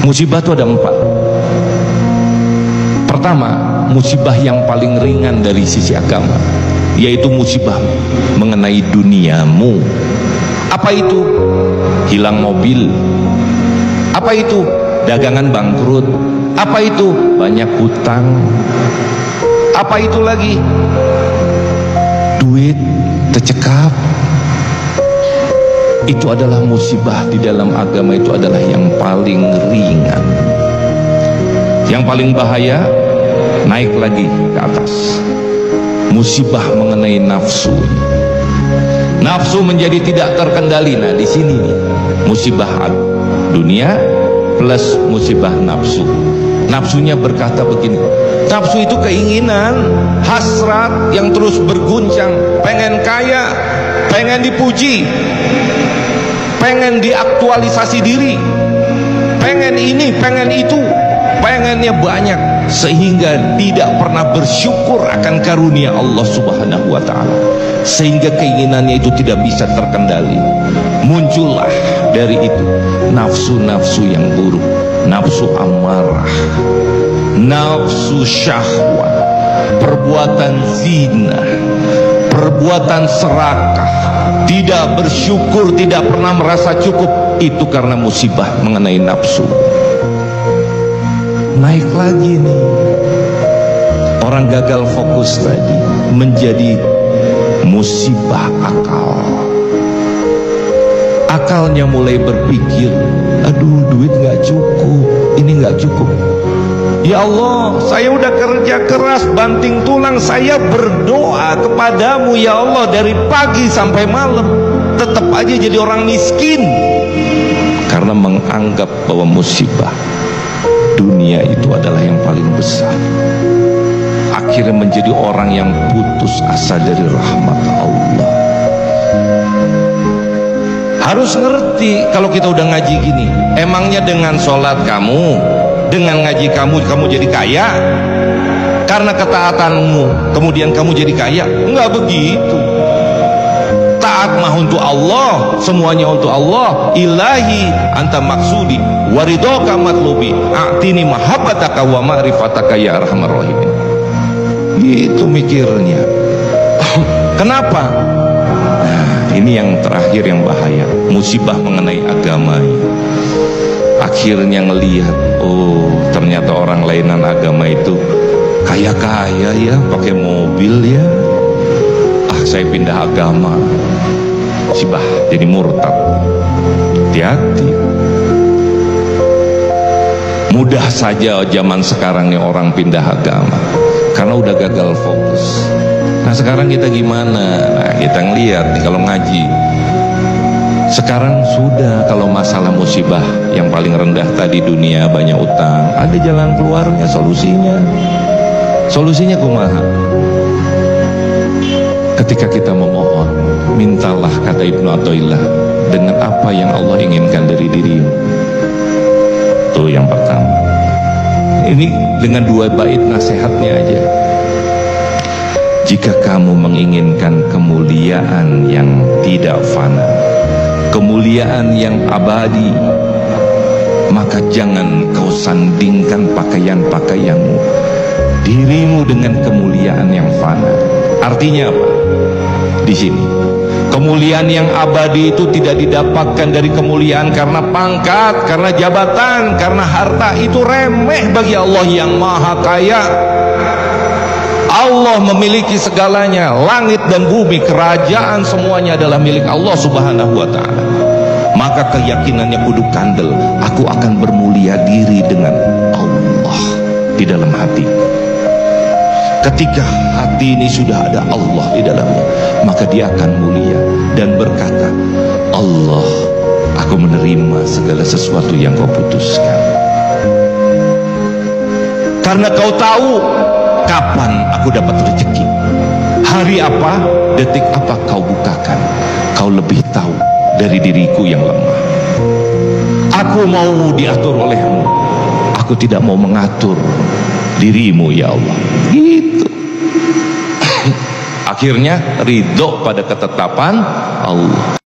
Musibah itu ada 4. Pertama, musibah yang paling ringan dari sisi agama, yaitu musibah mengenai duniamu. Apa itu? Hilang mobil. Apa itu? Dagangan bangkrut. Apa itu? Banyak hutang. Apa itu lagi? Duit tercekap. Itu adalah musibah di dalam agama, itu adalah yang paling ringan. Yang paling bahaya, naik lagi ke atas, musibah mengenai nafsu. Nafsu menjadi tidak terkendali. Nah, di sini musibah dunia plus musibah nafsu. Nafsunya berkata begini. Nafsu itu keinginan, hasrat yang terus berguncang, pengen kaya, pengen dipuji, pengen diaktualisasi diri, pengen ini, pengen itu, pengennya banyak, sehingga tidak pernah bersyukur akan karunia Allah Subhanahu wa ta'ala, sehingga keinginannya itu tidak bisa terkendali. Muncullah dari itu nafsu-nafsu yang buruk, nafsu amarah, nafsu syahwat, perbuatan zina, perbuatan serakah, tidak bersyukur, tidak pernah merasa cukup. Itu karena musibah mengenai nafsu. Naik lagi nih, orang gagal fokus tadi menjadi musibah akal. Akalnya mulai berpikir, aduh duit gak cukup, ini gak cukup. Ya Allah, saya udah kerja keras banting tulang, saya berdoa kepadamu ya Allah dari pagi sampai malam, tetap aja jadi orang miskin. Karena menganggap bahwa musibah dunia itu adalah yang paling besar, akhirnya menjadi orang yang putus asa dari rahmat Allah. Harus ngerti, kalau kita udah ngaji gini, emangnya dengan sholat kamu, dengan ngaji kamu jadi kaya? Karena ketaatanmu kemudian kamu jadi kaya? Enggak begitu. Taat mah untuk Allah, semuanya untuk Allah. Ilahi anta maksudi waridoka matlubi a'tini mahabbataka wa ma'rifataka ya arhamar rahimin. Gitu mikirnya. Kenapa? Nah, ini yang terakhir yang bahaya, musibah mengenai agama. Akhirnya ngelihat, oh ternyata orang lainan agama itu kaya-kaya ya, pakai mobil ya. Ah, saya pindah agama, musibah, jadi murtad. Hati-hati. Mudah saja zaman sekarang nih orang pindah agama karena udah gagal fokus. Nah sekarang kita gimana? Nah kita ngeliat nih, kalau ngaji sekarang sudah, kalau masalah musibah yang paling rendah tadi dunia, banyak utang, ada jalan keluarnya, solusinya kumaha? Ketika kita memohon, mintalah, kata Ibnu Athaillah, dengan apa yang Allah inginkan dari dirimu. Tuh yang pertama. Ini dengan 2 bait nasihatnya aja. Jika kamu menginginkan kemuliaan yang tidak fana, kemuliaan yang abadi, maka jangan kau sandingkan pakaian-pakaianmu, dirimu dengan kemuliaan yang fana. Artinya apa? Di sini, kemuliaan yang abadi itu tidak didapatkan dari kemuliaan karena pangkat, karena jabatan, karena harta. Itu remeh bagi Allah yang maha kaya. Allah memiliki segalanya, langit dan bumi, kerajaan, semuanya adalah milik Allah Subhanahu wa ta'ala. Maka keyakinannya kudu kandel, aku akan bermulia diri dengan Allah di dalam hati. Ketika hati ini sudah ada Allah di dalamnya, maka dia akan mulia dan berkata, Allah, aku menerima segala sesuatu yang kau putuskan. Karena kau tahu kapan aku dapat rezeki, hari apa, detik apa kau bukakan. Kau lebih tahu dari diriku yang lemah. Aku mau diatur olehmu, aku tidak mau mengatur dirimu ya Allah. Gitu. Akhirnya ridho pada ketetapan Allah.